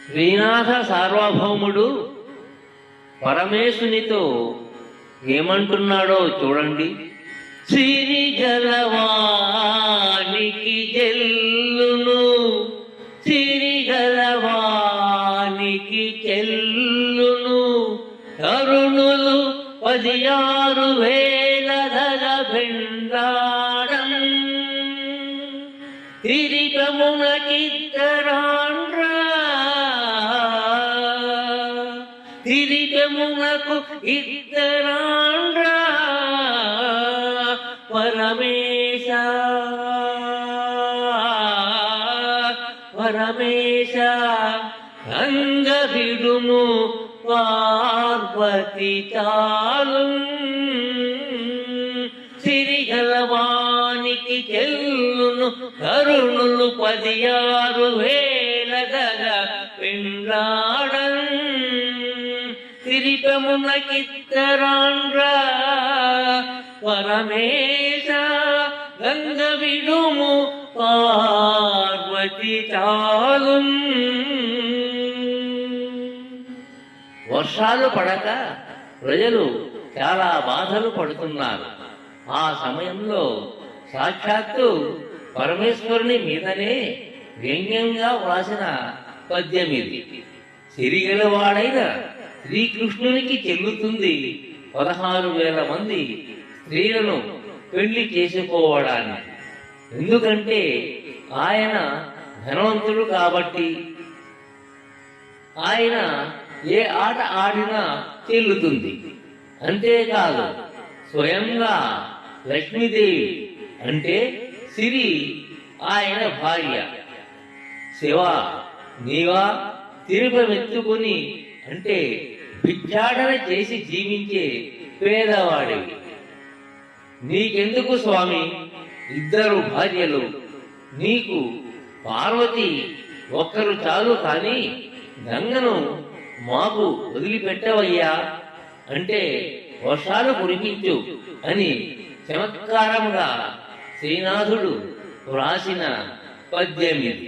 శ్రీనాథ సార్వభౌముడు పరమేశునితో ఏమంటున్నాడో చూడండి. సిరిగలవానికి జల్లును, సిరిగలవానికి చెల్లును, తరుణులు 16,000 ధర బెండాడం, తిరిగమునకిద్దరాండ్రా, తిరిగమునకు ఇద్దరాండ్రా, పరమేశ పరమేశ గంగ విడుము పార్వతి చాలు, సిరిగలవానికి చెల్లును, తరుణులు 16,000 ధర పెండాడం, తిరిగమునకిద్దరాండ్రా, పరమేశ గంగ విడుము పార్వతి చాలు. వర్షాలు పడక ప్రజలు చాలా బాధలు పడుతున్నారు. ఆ సమయంలో సాక్షాత్తు పరమేశ్వరుని మీదనే వ్యంగ్యంగా వ్రాసిన పద్యం ఇది. సిరిగలవాడైన శ్రీకృష్ణునికి చెల్లుతుంది 16,000 మంది స్త్రీలను పెళ్లి చేసుకోవడానికి. ఎందుకంటే ఆయన ధనవంతుడు కాబట్టి. ఆయన ఏ ఆట ఆడినా చెల్లుతుంది. అంతేకాదు స్వయంగా లక్ష్మీదేవి అంటే సిరి ఆయన భార్య. శివ నీవా తిరుపమెత్తుకుని అంటే భిక్షాటన చేసి జీవించే పేదవాడివి. నీకెందుకు స్వామి 2 భార్యలు? నీకు పార్వతి ఒక్కరు చాలు, కానీ గంగను మాకు వదిలిపెట్టవయ్యా అంటే వర్షాలు కురిపించు అని చమత్కారంగా శ్రీనాథుడు వ్రాసిన పద్యం ఇది.